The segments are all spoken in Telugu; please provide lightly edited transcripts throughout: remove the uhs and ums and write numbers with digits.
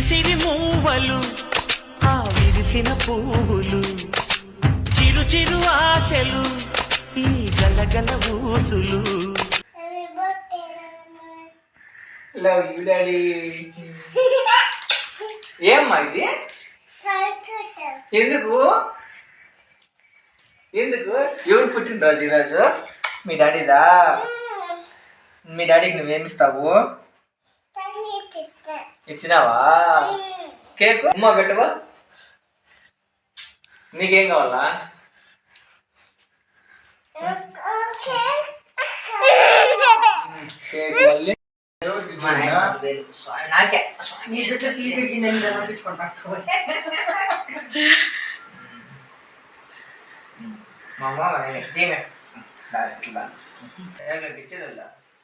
సిరి మూవలు ఆ విరిసిన పువ్వులు చిరు చిరు ఆశలు ఈ గలగల ఊసులు. Love you daddy. ఏమ్మా ఇది? ఎందుకు ఎందుకు ఎవరు పుట్టినరోజు ఈరోజు? మీ డాడీదా? మీ డాడీకి నువ్వేమిస్తావు? ఇచ్చినావా? కేక్ ఉమ్మా పెట్టవా? నీకేం కావాలా? కేక్ మళ్ళీ నాకే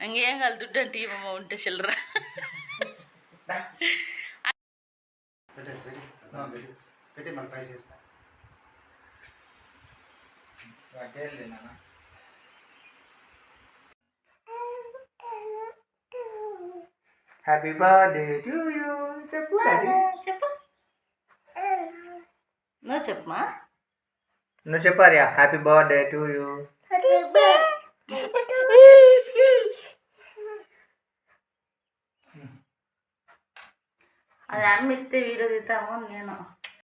ఇంకేం కాదు దుడ్డు అంటే ఇవ్వమ్మ ఉంటే చిల్లర పెట్టి మన పై చేస్తా. Happy birthday to you. చెప్పు చెప్పు నువ్వు చెప్పమా. నువ్వు చెప్పారియా హ్యాపీ బర్త్డే టు యూ. అది అమ్మిస్తే వీడియో తీద్దాము నేను